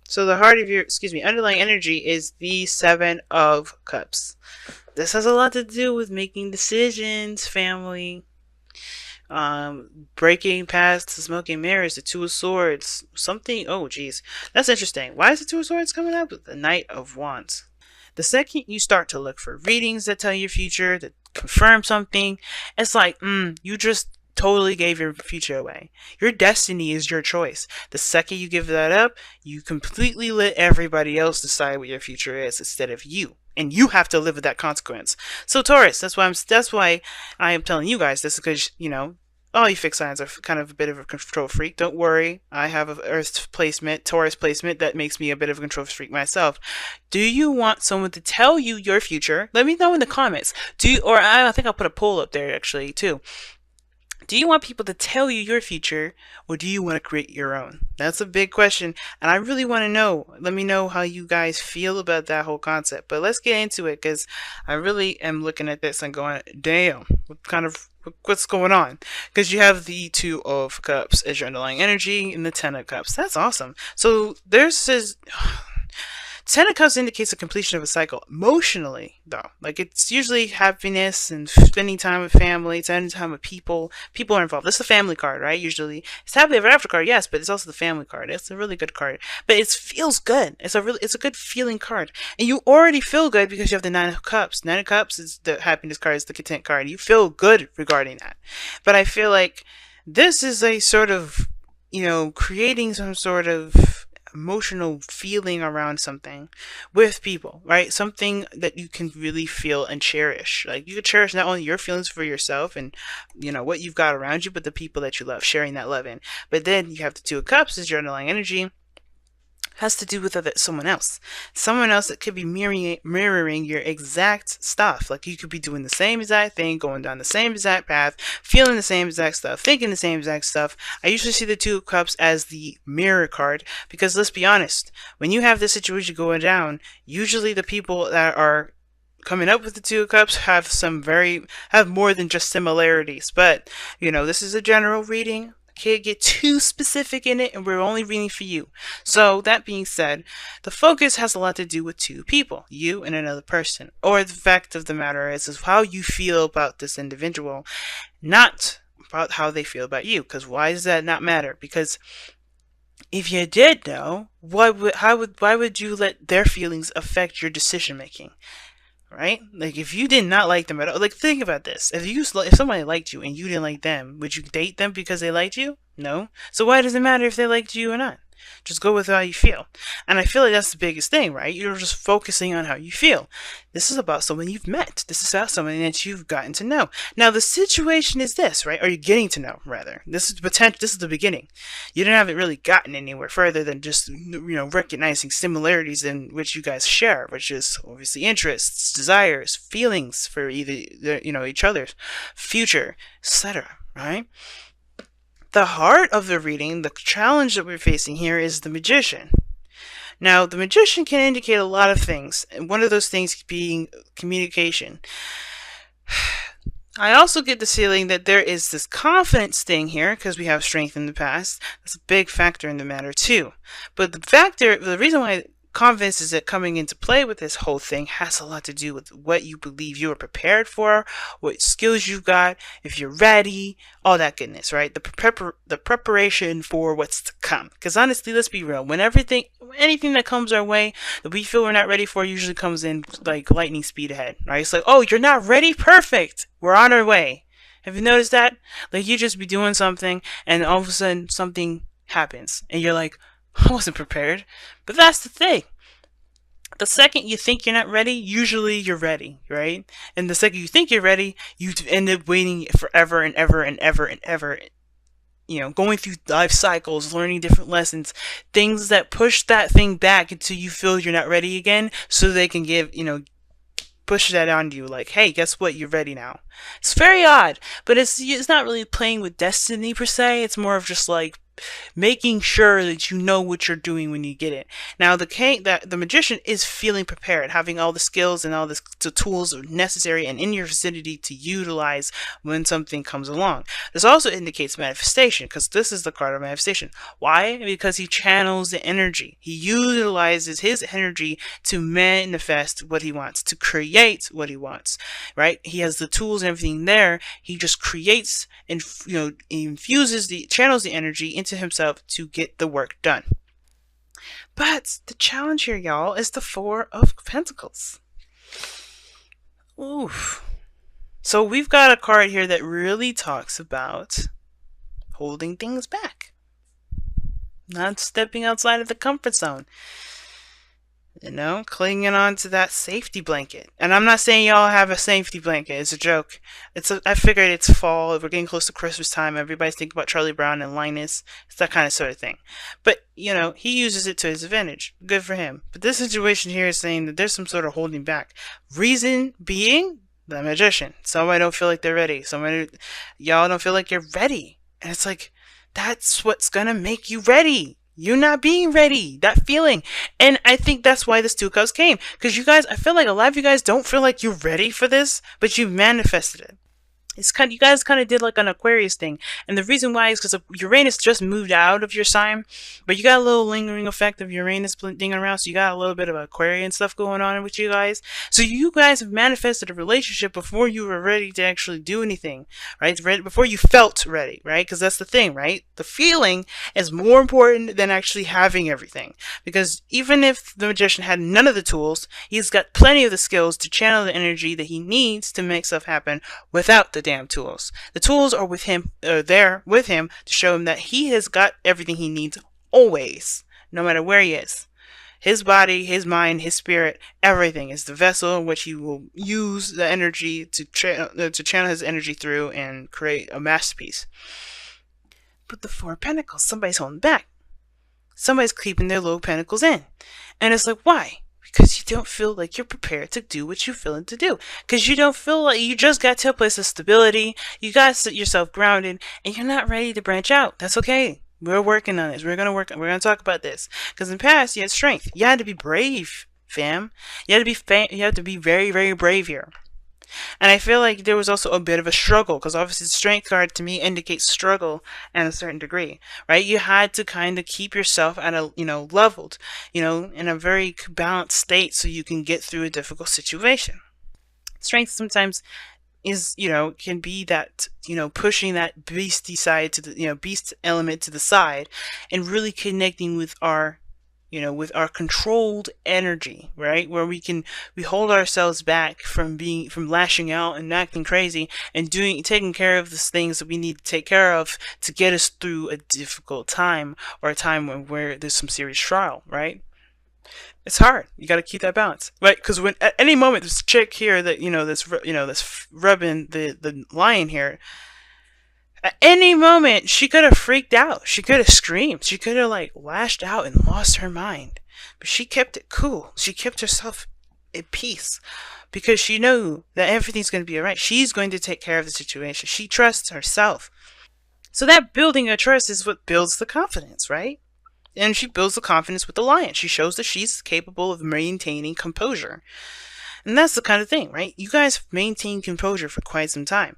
So the heart of your, underlying energy is the Seven of Cups. This has a lot to do with making decisions, family. Breaking past the smoking mirrors, the Two of Swords, something. Oh, geez, that's interesting. Why is the Two of Swords coming up? The Knight of Wands. The second you start to look for readings that tell your future, that confirm something, it's like, you just totally gave your future away. Your destiny is your choice. The second you give that up, you completely let everybody else decide what your future is instead of you. And you have to live with that consequence. So Taurus, that's why I am telling you guys this, because all you fixed signs are kind of a bit of a control freak. Don't worry, I have a Earth placement, Taurus placement that makes me a bit of a control freak myself. Do you want someone to tell you your future? Let me know in the comments. Or I think I'll put a poll up there actually too. Do you want people to tell you your future, or do you want to create your own? That's a big question, and I really want to know. Let me know how you guys feel about that whole concept. But let's get into it, because I really am looking at this and going, damn, what's going on? Because you have the Two of Cups as your underlying energy and the Ten of Cups. That's awesome. So there's this... Ten of Cups indicates the completion of a cycle. Emotionally, though, like it's usually happiness and spending time with family, spending time with people. People are involved. This is a family card, right? Usually, it's happily ever after card, yes, but it's also the family card. It's a really good card, but it feels good. It's a good feeling card, and you already feel good because you have the Nine of Cups. Nine of Cups is the happiness card, is the content card. You feel good regarding that, but I feel like this is a sort of creating some sort of emotional feeling around something with people, right? Something that you can really feel and cherish. Like you can cherish not only your feelings for yourself and what you've got around you, but the people that you love, sharing that love in. But then you have the Two of Cups as your underlying energy. Has to do with someone else that could be mirroring your exact stuff. Like you could be doing the same exact thing, going down the same exact path, feeling the same exact stuff, thinking the same exact stuff. I usually see the Two of Cups as the mirror card, because let's be honest, when you have this situation going down, usually the people that are coming up with the Two of Cups have more than just similarities. But this is a general reading. Can't get too specific in it, and we're only reading for you. So that being said, the focus has a lot to do with two people, you and another person. Or the fact of the matter is how you feel about this individual, not about how they feel about you. Because why does that not matter? Because if you did know, why would you let their feelings affect your decision making? Right? Like if you did not like them at all, like think about this. If somebody liked you and you didn't like them, would you date them because they liked you? No. So why does it matter if they liked you or not? Just go with how you feel. And I feel like that's the biggest thing, right? You're just focusing on how you feel. This is about someone you've met. This is about someone that you've gotten to know. Now the situation is this, right? Or you're getting to know, rather. This is potential. This is the beginning. You haven't really gotten anywhere further than just recognizing similarities in which you guys share, which is obviously interests, desires, feelings for either each other's future, etc. Right? The heart of the reading, the challenge that we're facing here, is the Magician. Now, the Magician can indicate a lot of things, and one of those things being communication. I also get the feeling that there is this confidence thing here, because we have strength in the past. That's a big factor in the matter, too. But the reason why confidence is coming into play with this whole thing has a lot to do with what you believe you are prepared for, what skills you've got, if you're ready, all that goodness, right? The preparation for what's to come. Because honestly, let's be real, when anything that comes our way that we feel we're not ready for usually comes in like lightning speed ahead, right? It's like, oh, you're not ready? Perfect. We're on our way. Have you noticed that? Like you just be doing something and all of a sudden something happens and you're like, I wasn't prepared. But that's the thing. The second you think you're not ready, usually you're ready, right? And the second you think you're ready, you end up waiting forever and ever and ever and ever. Going through life cycles, learning different lessons, things that push that thing back until you feel you're not ready again, so they can push that onto you, like, hey, guess what? You're ready now. It's very odd, but it's not really playing with destiny per se. It's more of just like making sure that you know what you're doing when you get it. Now, the magician is feeling prepared, having all the skills and all the tools necessary and in your vicinity to utilize when something comes along. This also indicates manifestation, because this is the card of manifestation. Why? Because he channels the energy. He utilizes his energy to manifest what he wants, to create what he wants, right? He has the tools and everything there. He just creates and, channels the energy into himself to get the work done. But the challenge here, y'all, is the Four of Pentacles. Oof. So we've got a card here that really talks about holding things back, not stepping outside of the comfort zone. Clinging on to that safety blanket. And I'm not saying y'all have a safety blanket. It's a joke. I figured it's fall. We're getting close to Christmas time. Everybody's thinking about Charlie Brown and Linus. It's that kind of sort of thing. But, he uses it to his advantage. Good for him. But this situation here is saying that there's some sort of holding back. Reason being, the magician. Somebody don't feel like they're ready. Y'all don't feel like you're ready. And it's like, that's what's gonna make you ready. You're not being ready. That feeling. And I think that's why this Two of Cups came. Because you guys, I feel like a lot of you guys don't feel like you're ready for this, but you manifested it. You guys kind of did like an Aquarius thing. And the reason why is because Uranus just moved out of your sign, but you got a little lingering effect of Uranus dinging around, so you got a little bit of Aquarian stuff going on with you guys. So you guys have manifested a relationship before you were ready to actually do anything, right? Before you felt ready, right? Because that's the thing, right? The feeling is more important than actually having everything. Because even if the magician had none of the tools, he's got plenty of the skills to channel the energy that he needs to make stuff happen without the damn tools. The tools are with him, there with him to show him that he has got everything he needs always, no matter where he is. His body, his mind, his spirit, everything is the vessel in which he will use the energy to channel his energy through and create a masterpiece. But the Four of Pentacles, somebody's holding back. Somebody's keeping their little pentacles in. And it's like, why? Because you don't feel like you're prepared to do what you're feeling to do. Because you don't feel like you just got to a place of stability. You got yourself grounded, and you're not ready to branch out. That's okay. We're working on this. We're gonna talk about this. Because in the past, you had strength. You had to be brave, fam. You had to be very, very brave here. And I feel like there was also a bit of a struggle, because obviously the strength card to me indicates struggle in a certain degree, right? You had to kind of keep yourself at a, leveled, in a very balanced state so you can get through a difficult situation. Strength sometimes is, can be that, pushing that beastie side to the, beast element to the side and really connecting with our controlled energy, right? Where we hold ourselves back from lashing out and acting crazy and taking care of the things that we need to take care of to get us through a difficult time or a time where there's some serious trial, right? It's hard. You got to keep that balance, right? Because when at any moment this chick here that that's rubbing the lion here. At any moment, she could have freaked out. She could have screamed. She could have, lashed out and lost her mind. But she kept it cool. She kept herself at peace. Because she knew that everything's going to be alright. She's going to take care of the situation. She trusts herself. So that building of trust is what builds the confidence, right? And she builds the confidence with the lion. She shows that she's capable of maintaining composure. And that's the kind of thing, right? You guys have maintained composure for quite some time.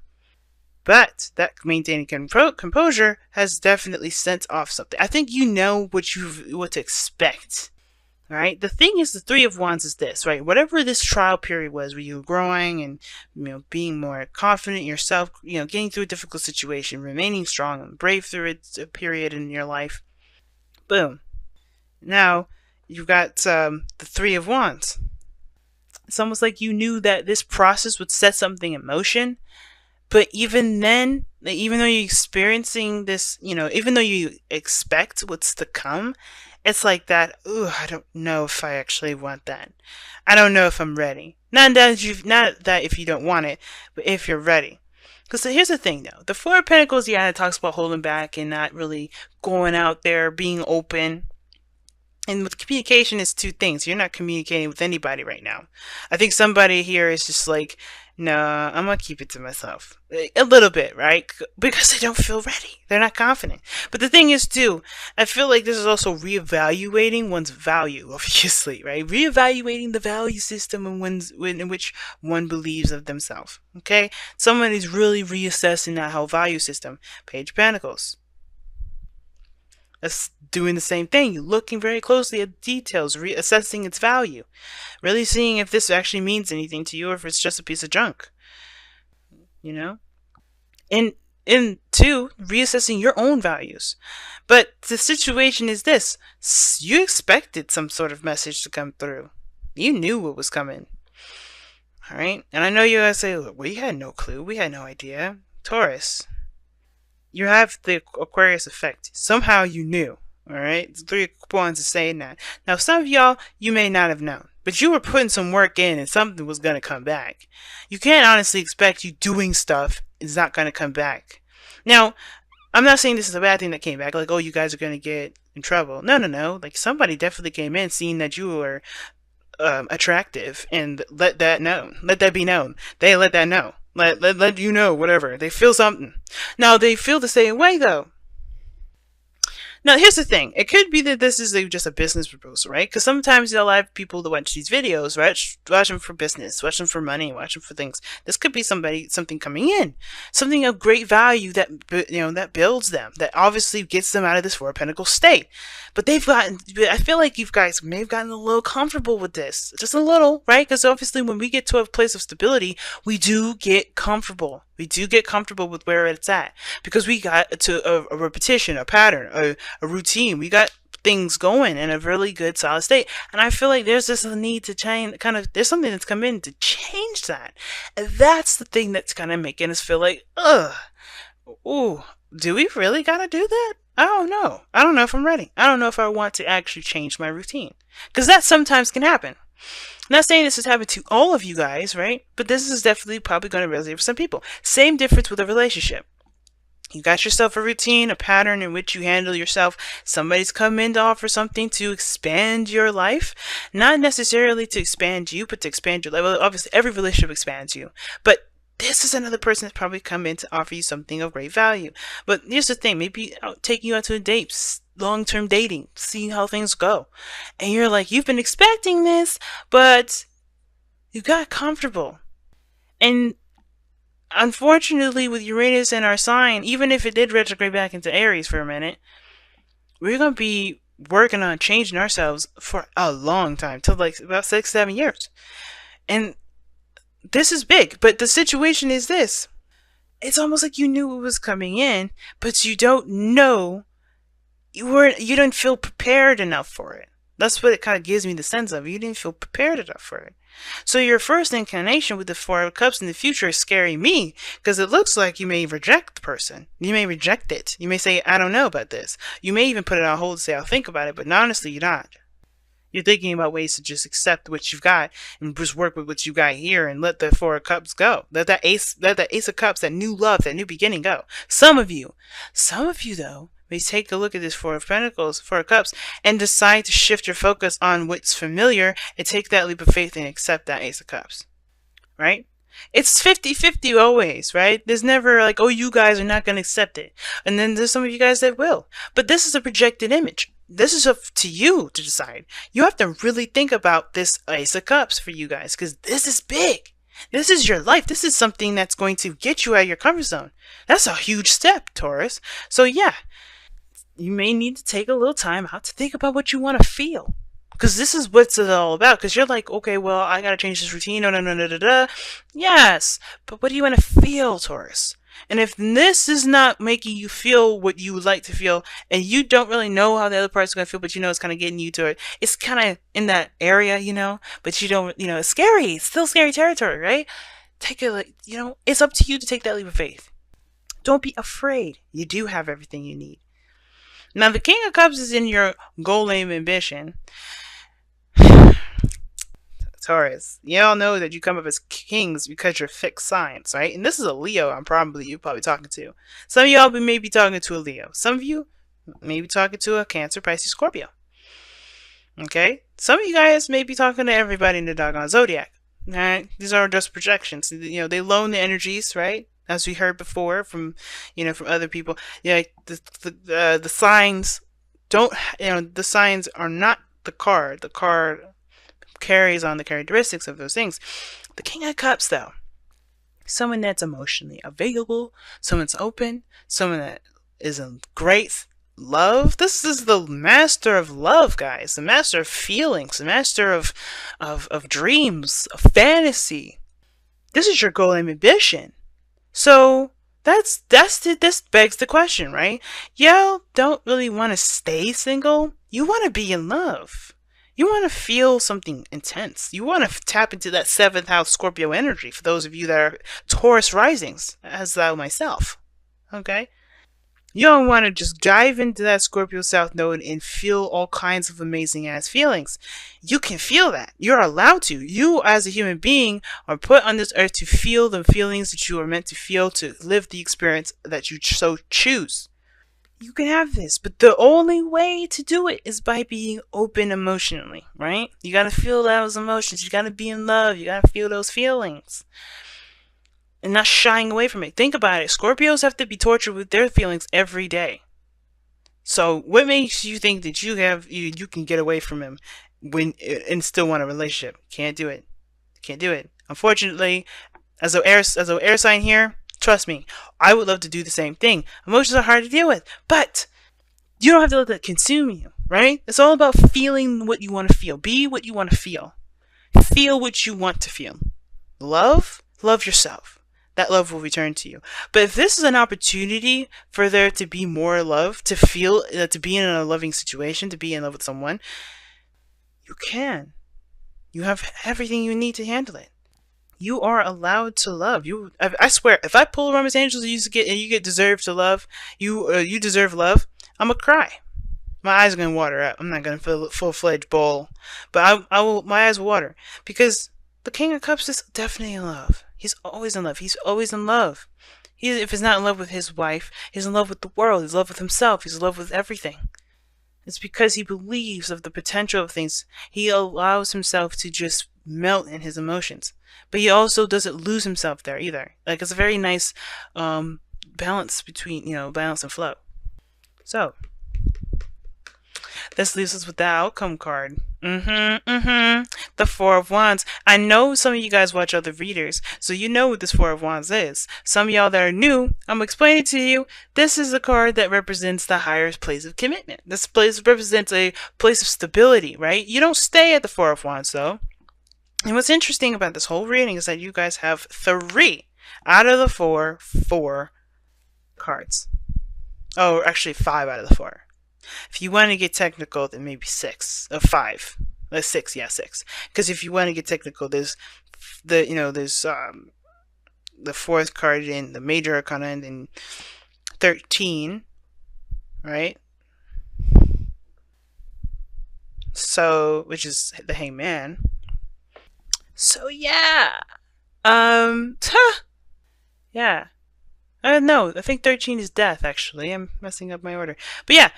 But that maintaining composure has definitely sent off something. I think you know what to expect, right? The thing is, the Three of Wands is this, right? Whatever this trial period was, where you were growing and being more confident in yourself, getting through a difficult situation, remaining strong and brave through a period in your life. Boom. Now you've got the Three of Wands. It's almost like you knew that this process would set something in motion. But even then, even though you're experiencing this, even though you expect what's to come, it's like that, ooh, I don't know if I actually want that. I don't know if I'm ready. Not that if you don't want it, but if you're ready. Because here's the thing, though. The Four of Pentacles, yeah, it talks about holding back and not really going out there, being open. And with communication, it's two things. You're not communicating with anybody right now. I think somebody here is just No, I'm gonna keep it to myself. A little bit, right? Because they don't feel ready. They're not confident. But the thing is, too, I feel like this is also reevaluating one's value, obviously, right? Reevaluating the value system in which one believes of themselves. Okay? Someone is really reassessing that whole value system. Page of Pentacles. That's doing the same thing. You're looking very closely at details, reassessing its value. Really seeing if this actually means anything to you or if it's just a piece of junk. You know? And two, reassessing your own values. But the situation is this. You expected some sort of message to come through. You knew what was coming. Alright? And I know you guys say, we had no clue. We had no idea. Taurus. You have the Aquarius effect. Somehow you knew. Alright? It's 3 points of saying that. Now, some of y'all, you may not have known. But you were putting some work in and something was going to come back. You can't honestly expect you doing stuff is not going to come back. Now, I'm not saying this is a bad thing that came back. Like, oh, you guys are going to get in trouble. No. Like, somebody definitely came in seeing that you were attractive and let that know. Let that be known. They let that know. Let you know, whatever. They feel something. Now, they feel the same way, though. Now, here's the thing. It could be that this is just a business proposal, right? Because sometimes you'll have people that watch these videos, right? Watch them for business, watch them for money, watch them for things. This could be something coming in. Something of great value that, that builds them, that obviously gets them out of this Four of Pentacles state. But I feel like you guys may have gotten a little comfortable with this. Just a little, right? Because obviously when we get to a place of stability, we do get comfortable. We do get comfortable with where it's at. Because we got to a repetition, a pattern, a routine. We got things going in a really good solid state. And I feel like there's just a need to change, there's something that's come in to change that. And that's the thing that's kind of making us feel like, ooh, do we really gotta do that? I don't know. I don't know if I'm ready. I don't know if I want to actually change my routine. Because that sometimes can happen. I'm not saying this has happened to all of you guys, right? But this is definitely probably going to resonate for some people. Same difference with a relationship. You got yourself a routine, a pattern in which you handle yourself. Somebody's come in to offer something to expand your life. Not necessarily to expand you, but to expand your life. Well, obviously, every relationship expands you. But this is another person that's probably come in to offer you something of great value. But here's the thing. Maybe I'll take you out to a date, long-term dating, see how things go. And you're like, you've been expecting this, but you got comfortable. And unfortunately, with Uranus in our sign, even if it did retrograde back into Aries for a minute, we're going to be working on changing ourselves for a long time, till like about 6-7 years. And this is big, but the situation is this. It's almost like you knew it was coming in, but you don't know, you didn't feel prepared enough for it. That's what it kind of gives me the sense of. You didn't feel prepared enough for it. So your first inclination with the Four of Cups in the future is scaring me, because it looks like you may reject the person. You may reject it. You may say, I don't know about this. You may even put it on hold and say, I'll think about it, but honestly, you're not. You're thinking about ways to just accept what you've got and just work with what you got here and let the Four of Cups go. Let that Ace of Cups, that new love, that new beginning go. Some of you though, may take a look at this Four of Pentacles, Four of Cups, and decide to shift your focus on what's familiar and take that leap of faith and accept that Ace of Cups. Right? It's 50-50 always, right? There's never like, oh, you guys are not going to accept it. And then there's some of you guys that will. But this is a projected image. This is up to you to decide. You have to really think about this Ace of Cups for you guys, because this is big. This is your life. This is something that's going to get you out of your comfort zone. That's a huge step, Taurus. So yeah, you may need to take a little time out to think about what you want to feel. Because this is what it's all about. Because you're like, okay, well, I got to change this routine. No. Yes. But what do you want to feel, Taurus? And if this is not making you feel what you would like to feel, and you don't really know how the other part's going to feel, but you know it's kind of getting you to it, it's kind of in that area, but you don't, it's scary. It's still scary territory, right? Take it, it's up to you to take that leap of faith. Don't be afraid. You do have everything you need. Now, the King of Cups is in your goal, aim, ambition. Taurus, you all know that you come up as kings because you're fixed signs, right? And this is a Leo you're probably talking to. Some of y'all may be talking to a Leo. Some of you may be talking to a Cancer, Pisces, Scorpio. Okay? Some of you guys may be talking to everybody in the doggone zodiac. Right? These are just projections. They loan the energies, right? As we heard before from, from other people. Yeah, the signs don't. The signs are not the card. The card carries on the characteristics of those things. The King of Cups, though, someone that's emotionally available, someone that's open, someone that is in great love. This is the master of love, guys. The master of feelings. The master of dreams, of fantasy. This is your goal and ambition. So this begs the question, right? You don't really want to stay single. You want to be in love. You want to feel something intense. You want to tap into that 7th house Scorpio energy for those of you that are Taurus risings, as thou myself. Okay? You don't want to just dive into that Scorpio South Node and feel all kinds of amazing ass feelings. You can feel that. You're allowed to. You, as a human being, are put on this earth to feel the feelings that you are meant to feel, to live the experience that you so choose. You can have this, but the only way to do it is by being open emotionally, right? You gotta feel those emotions. You gotta be in love. You gotta feel those feelings. And not shying away from it. Think about it. Scorpios have to be tortured with their feelings every day. So what makes you think that you can get away from him and still want a relationship? Can't do it. Can't do it. Unfortunately, as an air sign here, trust me, I would love to do the same thing. Emotions are hard to deal with, but you don't have to let that consume you, right? It's all about feeling what you want to feel. Be what you want to feel. Feel what you want to feel. Love yourself. That love will return to you. But if this is an opportunity for there to be more love, to feel, to be in a loving situation, to be in love with someone, you can. You have everything you need to handle it. You are allowed to love. I swear, if I pull Romance Angels and you get deserve to love, you deserve love, I'm gonna cry. My eyes are gonna water up. I'm not gonna feel full-fledged bowl, but I will. My eyes will water because the King of Cups is definitely in love. He's always in love. He's always in love. If he's not in love with his wife, he's in love with the world. He's in love with himself. He's in love with everything. It's because he believes of the potential of things. He allows himself to just melt in his emotions. But he also doesn't lose himself there either. Like, it's a very nice balance between, balance and flow. So, this leaves us with the outcome card. The Four of Wands. I know some of you guys watch other readers, so you know what this Four of Wands is. Some of y'all that are new, I'm gonna explain it to you. This is a card that represents the higher place of commitment. This place represents a place of stability, right? You don't stay at the Four of Wands, though. And what's interesting about this whole reading is that you guys have 3 out of the 4 cards. Oh, actually 5 out of the 4. If you want to get technical, then maybe 6 or 5. 6, yeah, 6. Because if you want to get technical, there's the 4th card in the major arcana and then 13, right? So, which is the Hangman. So yeah, yeah. No, I think 13 is death, actually. I'm messing up my order. But yeah,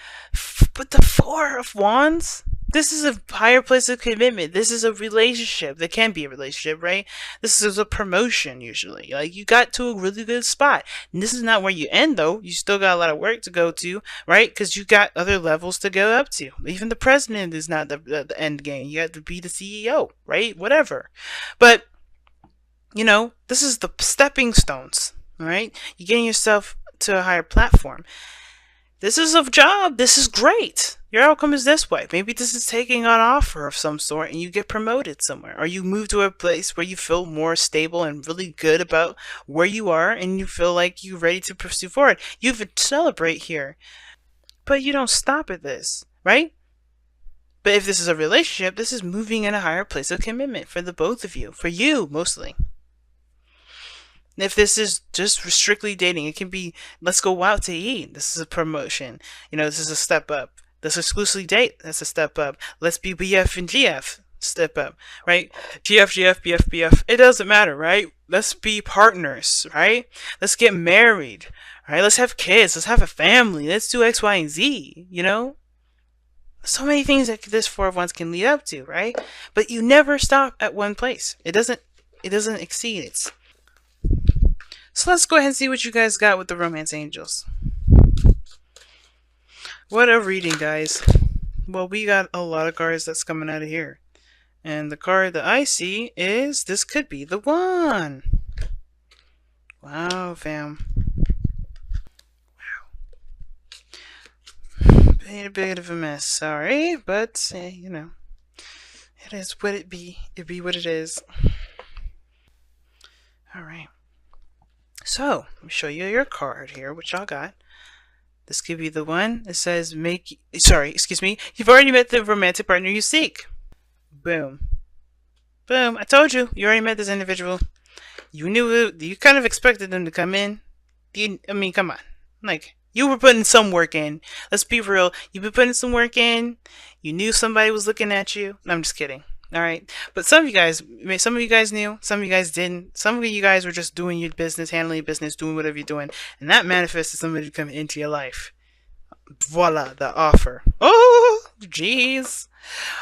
but the Four of Wands, this is a higher place of commitment. This is a relationship. There can be a relationship, right? This is a promotion, usually. Like, you got to a really good spot. And this is not where you end, though. You still got a lot of work to go to, right? Because you got other levels to go up to. Even the president is not the end game. You have to be the CEO, right? Whatever. But, this is the stepping stones. All right, you're getting yourself to a higher platform. This is a job. This is great. Your outcome is this way. Maybe this is taking an offer of some sort and you get promoted somewhere, or you move to a place where you feel more stable and really good about where you are and you feel like you're ready to pursue forward. You even celebrate here, but you don't stop at this, right? But if this is a relationship, this is moving in a higher place of commitment for the both of you, for you mostly. If this is just strictly dating, it can be, let's go out to eat. This is a promotion. This is a step up. Let's exclusively date. That's a step up. Let's be BF and GF. Step up, right? GF, BF, BF. It doesn't matter, right? Let's be partners, right? Let's get married, right? Let's have kids. Let's have a family. Let's do X, Y, and Z, So many things that this Four of Wands can lead up to, right? But you never stop at one place. It doesn't it doesn't exceed it. So let's go ahead and see what you guys got with the Romance Angels. What a reading, guys. Well, we got a lot of cards that's coming out of here. And the card that I see is this could be the one. Wow, fam. Wow. Made a bit of a mess, sorry, but you know, it is what it be. It be what it is. Alright. So, let me show you your card here, which y'all got. This could be the one. It says you've already met the romantic partner you seek. Boom. Boom. I told you. You already met this individual. You knew it. You kind of expected them to come in. I mean, come on. Like, you were putting some work in. Let's be real. You've been putting some work in. You knew somebody was looking at you. No, I'm just kidding. Alright. But some of you guys knew. Some of you guys didn't. Some of you guys were just doing your business, handling your business, doing whatever you're doing. And that manifested somebody to come into your life. Voila, the offer. Oh, jeez.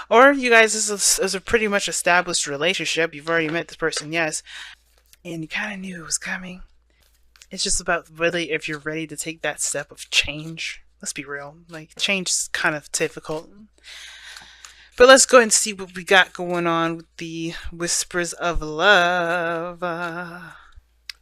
Or you guys, this is a pretty much established relationship. You've already met this person, yes. And you kind of knew it was coming. It's just about really if you're ready to take that step of change. Let's be real. Like, change is kind of difficult. But let's go ahead and see what we got going on with the Whispers of Love.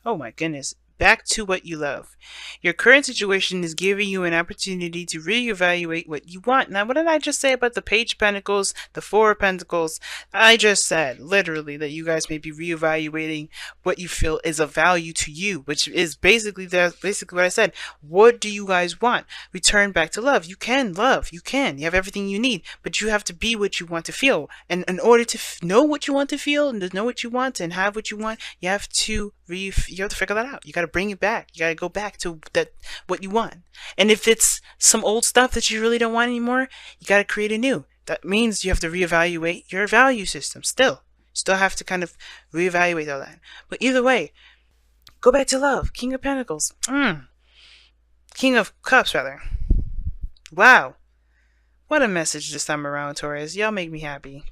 Oh my goodness. Back to what you love. Your current situation is giving you an opportunity to reevaluate what you want. Now, what did I just say about the Page of Pentacles, the Four of Pentacles? I just said, literally, that you guys may be reevaluating what you feel is of value to you, which is basically what I said. What do you guys want? Return back to love. You can love. You can. You have everything you need, but you have to be what you want to feel. And in order to know what you want to feel and to know what you want and have what you want, you have to figure that out. You got to bring it back. You got to go back to what you want. And if it's some old stuff that you really don't want anymore, you got to create a new. That means you have to reevaluate your value system. Still have to kind of reevaluate all that. But either way, go back to love. King of Pentacles. King of Cups, rather. Wow. What a message this time around, Taurus. Y'all make me happy.